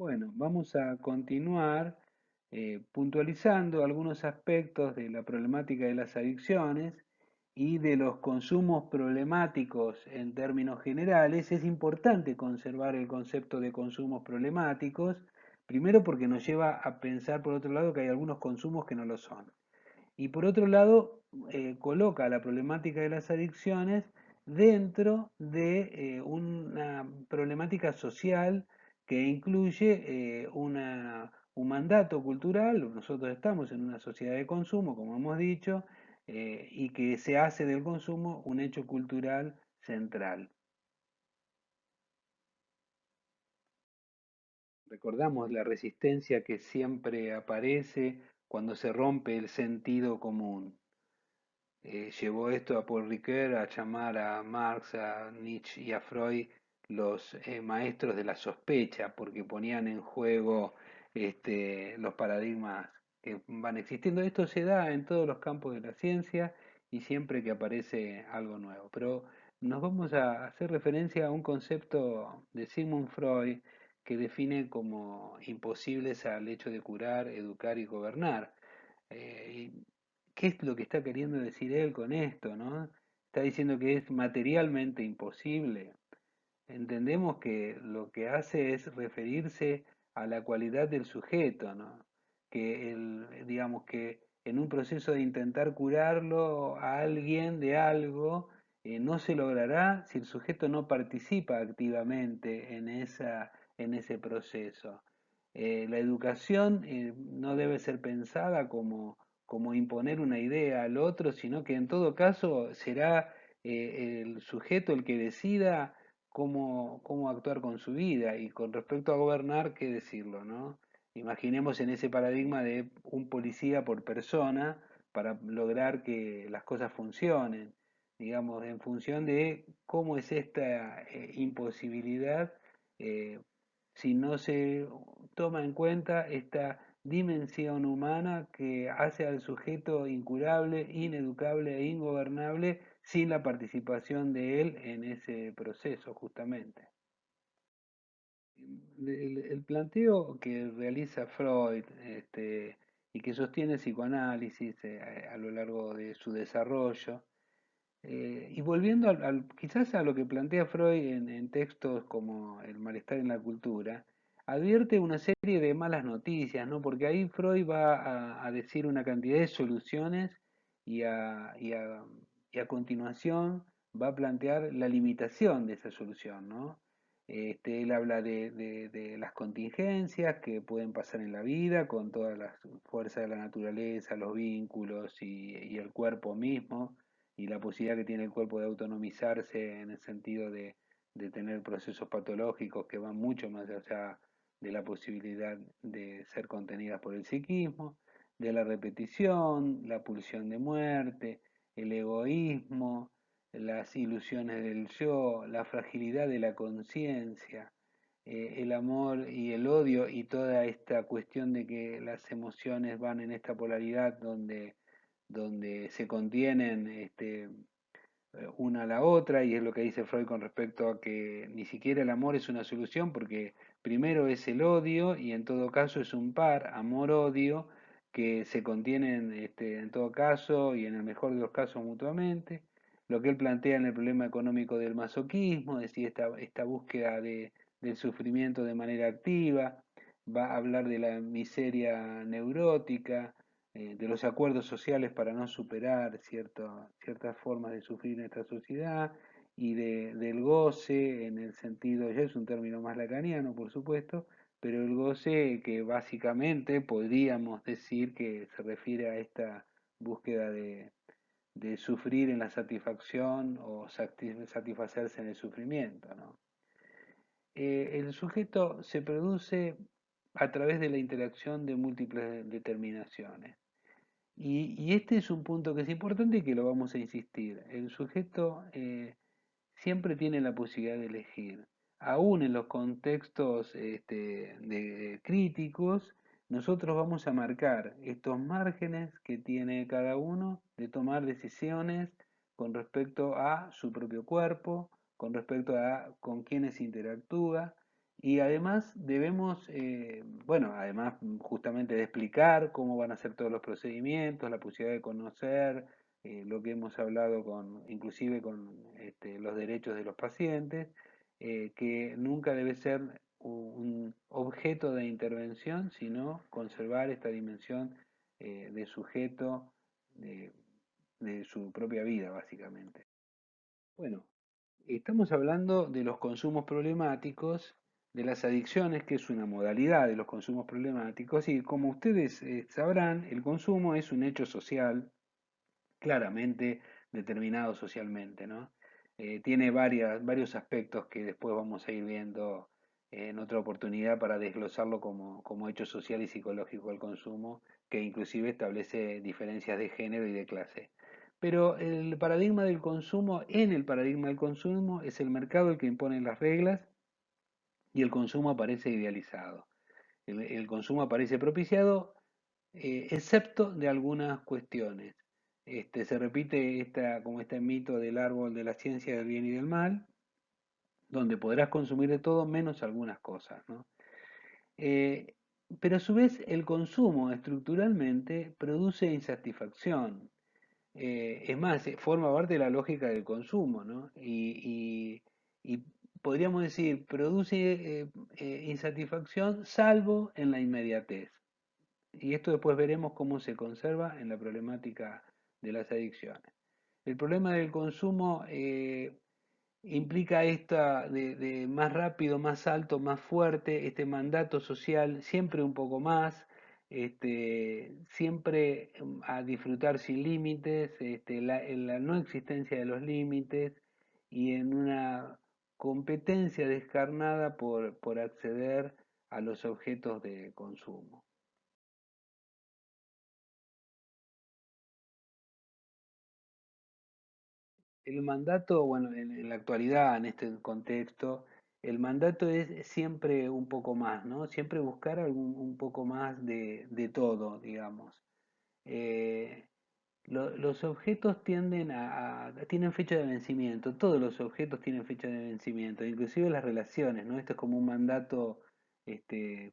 Bueno, vamos a continuar puntualizando algunos aspectos de la problemática de las adicciones y de los consumos problemáticos en términos generales. Es importante conservar el concepto de consumos problemáticos, primero porque nos lleva a pensar, por otro lado, que hay algunos consumos que no lo son. Y por otro lado, coloca la problemática de las adicciones dentro de una problemática social que incluye un mandato cultural. Nosotros estamos en una sociedad de consumo, como hemos dicho, y que se hace del consumo un hecho cultural central. Recordamos la resistencia que siempre aparece cuando se rompe el sentido común. Llevó esto a Paul Ricoeur a llamar a Marx, a Nietzsche y a Freud los maestros de la sospecha, porque ponían en juego los paradigmas que van existiendo. Esto se da en todos los campos de la ciencia y siempre que aparece algo nuevo. Pero nos vamos a hacer referencia a un concepto de Sigmund Freud que define como imposibles al hecho de curar, educar y gobernar. Y ¿qué es lo que está queriendo decir él con esto, no? Está diciendo que es materialmente imposible. Entendemos que lo que hace es referirse a la cualidad del sujeto, ¿no? Que digamos que en un proceso de intentar curarlo a alguien de algo, no se logrará si el sujeto no participa activamente en ese proceso. La educación no debe ser pensada como imponer una idea al otro, sino que en todo caso será el sujeto el que decida cómo actuar con su vida. Y con respecto a gobernar, ¿qué decirlo, no? Imaginemos en ese paradigma de un policía por persona para lograr que las cosas funcionen, digamos, en función de cómo es esta imposibilidad eh, si no se toma en cuenta esta dimensión humana que hace al sujeto incurable, ineducable e ingobernable sin la participación de él en ese proceso, justamente. El planteo que realiza Freud y que sostiene el psicoanálisis a lo largo de su desarrollo, y volviendo quizás a lo que plantea Freud en textos como El malestar en la cultura, advierte una serie de malas noticias, ¿no? Porque ahí Freud va a decir una cantidad de soluciones y y a continuación va a plantear la limitación de esa solución, ¿no? Él habla de las contingencias que pueden pasar en la vida con todas las fuerzas de la naturaleza, los vínculos y el cuerpo mismo y la posibilidad que tiene el cuerpo de autonomizarse en el sentido de tener procesos patológicos que van mucho más allá de la posibilidad de ser contenidas por el psiquismo, de la repetición, la pulsión de muerte, el egoísmo, las ilusiones del yo, la fragilidad de la conciencia, el amor y el odio y toda esta cuestión de que las emociones van en esta polaridad donde se contienen una a la otra, y es lo que dice Freud con respecto a que ni siquiera el amor es una solución, porque primero es el odio, y en todo caso es un par, amor-odio, que se contienen en todo caso y en el mejor de los casos mutuamente. Lo que él plantea en el problema económico del masoquismo, es decir, esta búsqueda del sufrimiento de manera activa, va a hablar de la miseria neurótica, de los acuerdos sociales para no superar ciertas formas de sufrir en esta sociedad y del goce en el sentido, ya es un término más lacaniano por supuesto, pero el goce que básicamente podríamos decir que se refiere a esta búsqueda de sufrir en la satisfacción o satisfacerse en el sufrimiento, ¿no? El sujeto se produce a través de la interacción de múltiples determinaciones. Y este es un punto que es importante y que lo vamos a insistir. El sujeto siempre tiene la posibilidad de elegir. Aún en los contextos críticos, nosotros vamos a marcar estos márgenes que tiene cada uno de tomar decisiones con respecto a su propio cuerpo, con respecto a con quienes interactúa Y además debemos, bueno, además justamente de explicar cómo van a ser todos los procedimientos, la posibilidad de conocer lo que hemos hablado con, inclusive con los derechos de los pacientes, que nunca debe ser un objeto de intervención, sino conservar esta dimensión de sujeto de, de su propia vida, básicamente. Bueno, estamos hablando de los consumos problemáticos, de las adicciones, que es una modalidad de los consumos problemáticos, y como ustedes sabrán, el consumo es un hecho social claramente determinado socialmente, ¿no? Tiene varios aspectos que después vamos a ir viendo en otra oportunidad para desglosarlo como hecho social y psicológico el consumo, que inclusive establece diferencias de género y de clase. Pero el paradigma del consumo, en el paradigma del consumo, es el mercado el que impone las reglas y el consumo aparece idealizado. El consumo aparece propiciado excepto de algunas cuestiones. Se repite como este mito del árbol de la ciencia del bien y del mal, donde podrás consumir de todo menos algunas cosas, ¿no? Eh, pero a su vez el consumo estructuralmente produce insatisfacción. Es más, forma parte de la lógica del consumo, ¿no? Y podríamos decir, produce insatisfacción salvo en la inmediatez. Y esto después veremos cómo se conserva en la problemática de las adicciones. El problema del consumo implica esta de más rápido, más alto, más fuerte, este mandato social, siempre un poco más, siempre a disfrutar sin límites, en la no existencia de los límites y en una competencia descarnada por acceder a los objetos de consumo. El mandato, bueno, en la actualidad, en este contexto, el mandato es siempre un poco más, ¿no? Siempre buscar un poco más de todo, digamos. Eh, los objetos tienden tienen fecha de vencimiento, todos los objetos tienen fecha de vencimiento, inclusive las relaciones, ¿no? Esto es como un mandato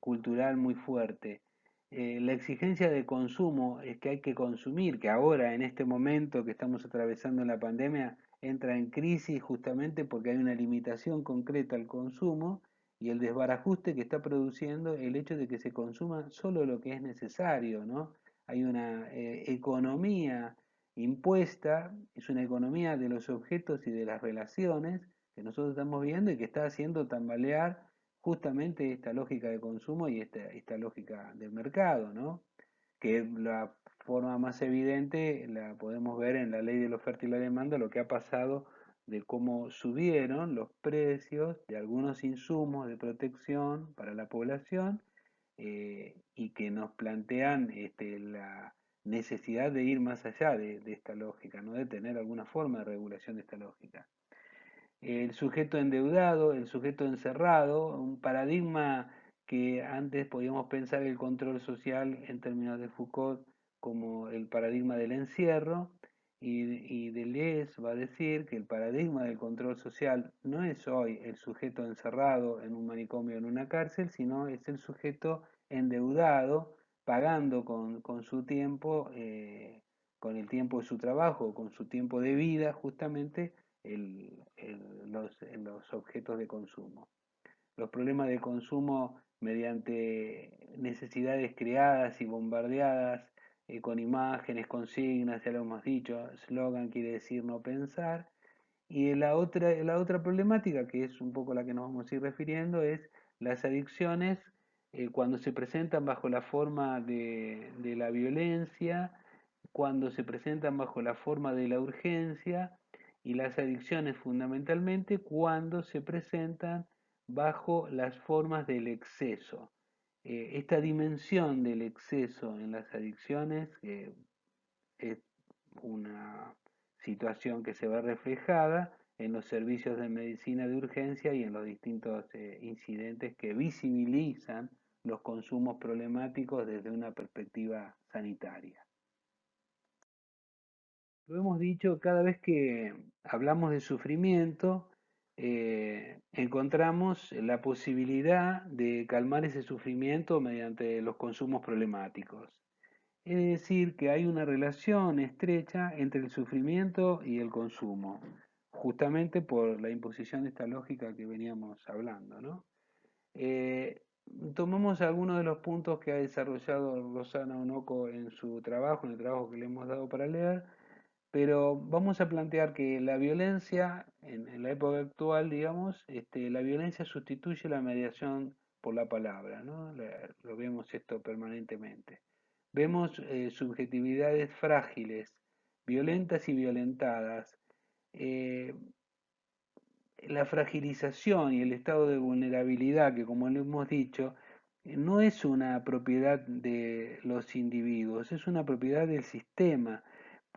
cultural muy fuerte. La exigencia de consumo es que hay que consumir, que ahora en este momento que estamos atravesando en la pandemia entra en crisis justamente porque hay una limitación concreta al consumo y el desbarajuste que está produciendo el hecho de que se consuma solo lo que es necesario, ¿no? Hay una economía impuesta, es una economía de los objetos y de las relaciones que nosotros estamos viendo y que está haciendo tambalear justamente esta lógica de consumo y esta lógica del mercado, ¿no? Que la forma más evidente la podemos ver en la ley de la oferta y la demanda, lo que ha pasado de cómo subieron los precios de algunos insumos de protección para la población y que nos plantean la necesidad de ir más allá de esta lógica, ¿no? De tener alguna forma de regulación de esta lógica. El sujeto endeudado, el sujeto encerrado, un paradigma que antes podíamos pensar el control social en términos de Foucault como el paradigma del encierro, y Deleuze va a decir que el paradigma del control social no es hoy el sujeto encerrado en un manicomio o en una cárcel, sino es el sujeto endeudado, pagando con su tiempo, con el tiempo de su trabajo, con su tiempo de vida, justamente los objetos de consumo. Los problemas de consumo mediante necesidades creadas y bombardeadas con imágenes, consignas, ya lo hemos dicho, slogan quiere decir no pensar. Y la otra problemática, que es un poco la que nos vamos a ir refiriendo, es las adicciones cuando se presentan bajo la forma de la violencia, cuando se presentan bajo la forma de la urgencia y las adicciones fundamentalmente cuando se presentan bajo las formas del exceso. Esta dimensión del exceso en las adicciones es una situación que se ve reflejada en los servicios de medicina de urgencia y en los distintos incidentes que visibilizan los consumos problemáticos desde una perspectiva sanitaria. Lo hemos dicho cada vez que hablamos de sufrimiento, encontramos la posibilidad de calmar ese sufrimiento mediante los consumos problemáticos. Es decir, que hay una relación estrecha entre el sufrimiento y el consumo, justamente por la imposición de esta lógica que veníamos hablando, ¿no? Eh, Tomamos algunos de los puntos que ha desarrollado Rosana Onoco en su trabajo, en el trabajo que le hemos dado para leer, pero vamos a plantear que la violencia, en la época actual, digamos, la violencia sustituye la mediación por la palabra, ¿no? Lo vemos esto permanentemente. Vemos subjetividades frágiles, violentas y violentadas. eh, la fragilización y el estado de vulnerabilidad, que como lo hemos dicho, no es una propiedad de los individuos, es una propiedad del sistema.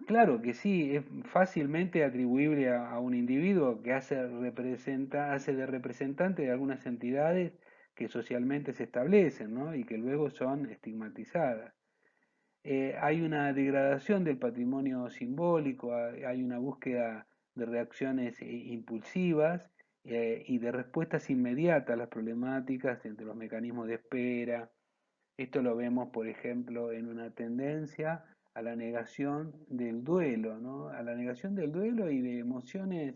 Claro que sí, es fácilmente atribuible a un individuo que hace de representante de algunas entidades que socialmente se establecen, ¿no? Y que luego son estigmatizadas. Hay una degradación del patrimonio simbólico, hay una búsqueda de reacciones impulsivas y de respuestas inmediatas a las problemáticas entre los mecanismos de espera. Esto lo vemos, por ejemplo, en una tendencia a la negación del duelo, ¿no? A la negación del duelo y de emociones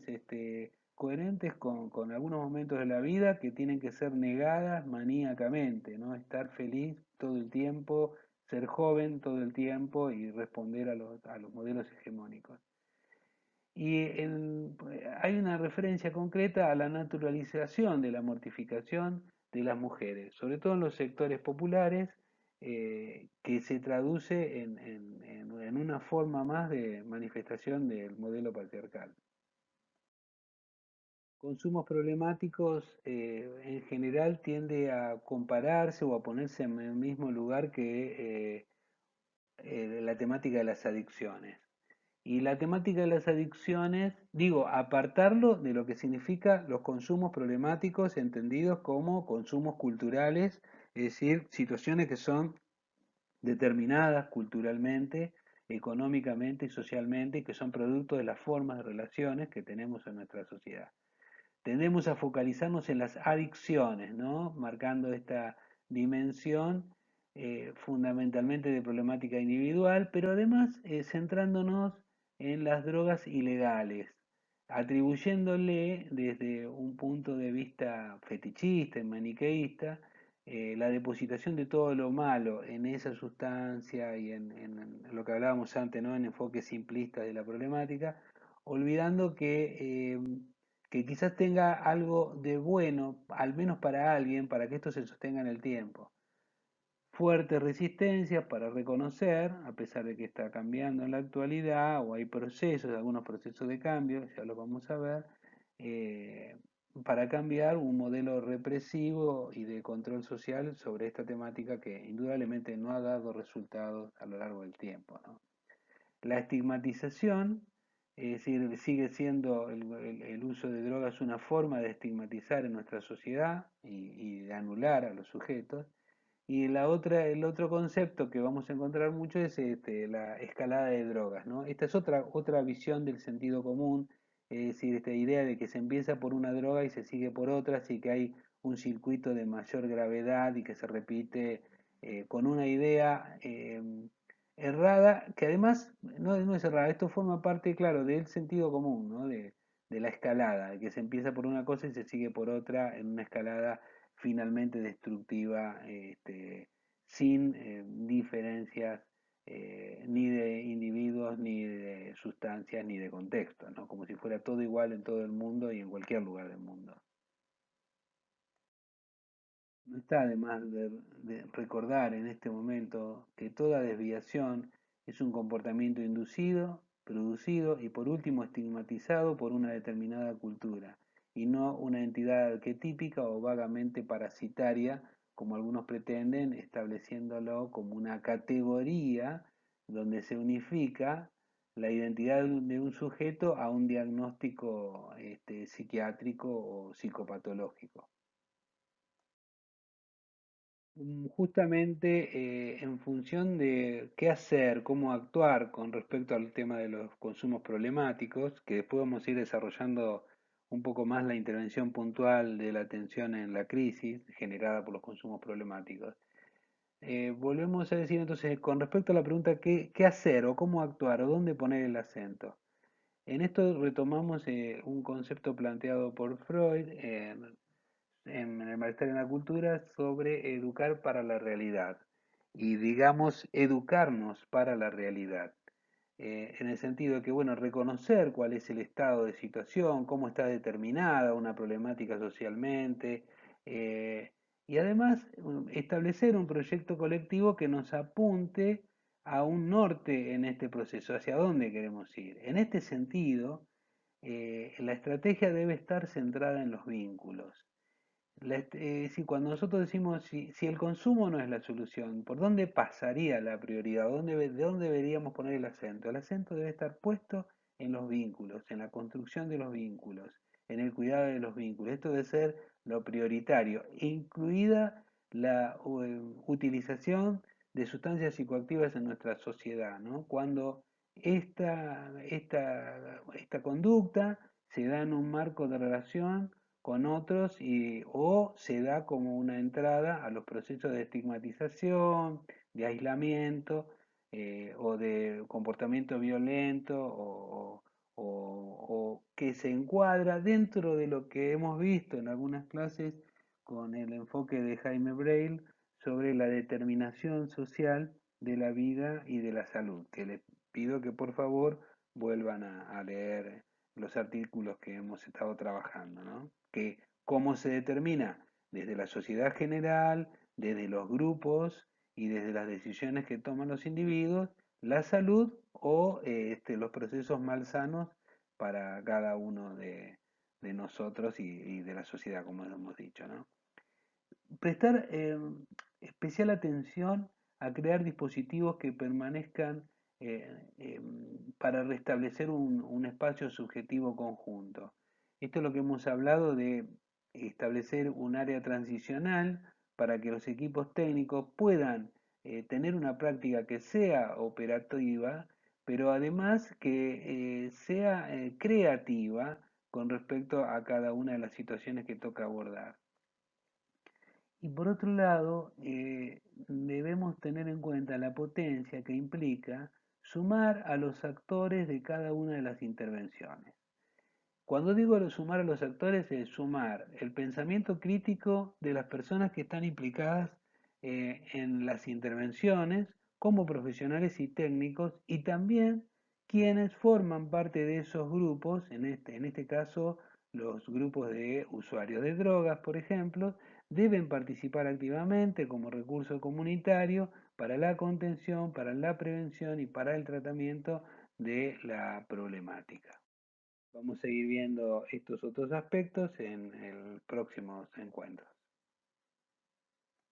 coherentes con algunos momentos de la vida que tienen que ser negadas maníacamente, ¿no? Estar feliz todo el tiempo, ser joven todo el tiempo y responder a los modelos hegemónicos. Hay una referencia concreta a la naturalización de la mortificación de las mujeres, sobre todo en los sectores populares, que se traduce en una forma más de manifestación del modelo patriarcal. Consumos problemáticos en general tiende a compararse o a ponerse en el mismo lugar que la temática de las adicciones. Y la temática de las adicciones, digo, apartarlo de lo que significa los consumos problemáticos entendidos como consumos culturales, es decir, situaciones que son determinadas culturalmente, económicamente y socialmente, y que son producto de las formas de relaciones que tenemos en nuestra sociedad. Tendemos a focalizarnos en las adicciones, ¿no? Marcando esta dimensión fundamentalmente de problemática individual, pero además centrándonos en las drogas ilegales, atribuyéndole desde un punto de vista fetichista y maniqueísta la depositación de todo lo malo en esa sustancia y en lo que hablábamos antes, ¿no? En enfoques simplistas de la problemática, olvidando que quizás tenga algo de bueno, al menos para alguien, para que esto se sostenga en el tiempo. Fuertes resistencias para reconocer, a pesar de que está cambiando en la actualidad, o hay procesos, algunos procesos de cambio, ya lo vamos a ver, eh, para cambiar un modelo represivo y de control social sobre esta temática que indudablemente no ha dado resultados a lo largo del tiempo, ¿no? La estigmatización, es decir, sigue siendo el uso de drogas una forma de estigmatizar en nuestra sociedad y de anular a los sujetos. Y el otro concepto que vamos a encontrar mucho es la escalada de drogas, ¿no? Esta es otra visión del sentido común, es decir, esta idea de que se empieza por una droga y se sigue por otras y que hay un circuito de mayor gravedad y que se repite con una idea errada, que además no es errada, esto forma parte, claro, del sentido común, ¿no? De la escalada, de que se empieza por una cosa y se sigue por otra en una escalada finalmente destructiva, sin diferencias ni de individuos, ni de sustancias, ni de contextos, ¿no? Como si fuera todo igual en todo el mundo y en cualquier lugar del mundo. No está de más de recordar en este momento que toda desviación es un comportamiento inducido, producido y por último estigmatizado por una determinada cultura, y no una entidad arquetípica o vagamente parasitaria, como algunos pretenden, estableciéndolo como una categoría donde se unifica la identidad de un sujeto a un diagnóstico psiquiátrico o psicopatológico. Justamente en función de qué hacer, cómo actuar con respecto al tema de los consumos problemáticos, que después vamos a ir desarrollando un poco más la intervención puntual de la atención en la crisis generada por los consumos problemáticos. Volvemos a decir entonces, con respecto a la pregunta, ¿qué hacer o cómo actuar o dónde poner el acento? En esto retomamos un concepto planteado por Freud en el Malestar en la Cultura sobre educar para la realidad y digamos educarnos para la realidad. En el sentido de que, bueno, reconocer cuál es el estado de situación, cómo está determinada una problemática socialmente, eh, y además establecer un proyecto colectivo que nos apunte a un norte en este proceso, hacia dónde queremos ir. En este sentido, la estrategia debe estar centrada en los vínculos. Si cuando nosotros decimos si el consumo no es la solución, ¿por dónde pasaría la prioridad? ¿De dónde deberíamos poner el acento? El acento debe estar puesto en los vínculos, en la construcción de los vínculos, en el cuidado de los vínculos. Esto debe ser lo prioritario, incluida la utilización de sustancias psicoactivas en nuestra sociedad, ¿no? Cuando esta conducta se da en un marco de relación con otros o se da como una entrada a los procesos de estigmatización, de aislamiento o de comportamiento violento o que se encuadra dentro de lo que hemos visto en algunas clases con el enfoque de Jaime Breil sobre la determinación social de la vida y de la salud, que les pido que por favor vuelvan a leer los artículos que hemos estado trabajando, ¿no? Que cómo se determina desde la sociedad general, desde los grupos y desde las decisiones que toman los individuos, la salud o los procesos malsanos para cada uno de nosotros y de la sociedad, como hemos dicho, ¿no? Prestar especial atención a crear dispositivos que permanezcan para restablecer un espacio subjetivo conjunto. Esto es lo que hemos hablado de establecer un área transicional para que los equipos técnicos puedan tener una práctica que sea operativa, pero además que sea creativa con respecto a cada una de las situaciones que toca abordar. Y por otro lado, debemos tener en cuenta la potencia que implica sumar a los actores de cada una de las intervenciones. Cuando digo sumar a los actores, es sumar el pensamiento crítico de las personas que están implicadas en las intervenciones como profesionales y técnicos y también quienes forman parte de esos grupos, en este caso los grupos de usuarios de drogas, por ejemplo, deben participar activamente como recurso comunitario para la contención, para la prevención y para el tratamiento de la problemática. Vamos a seguir viendo estos otros aspectos en el próximos encuentros.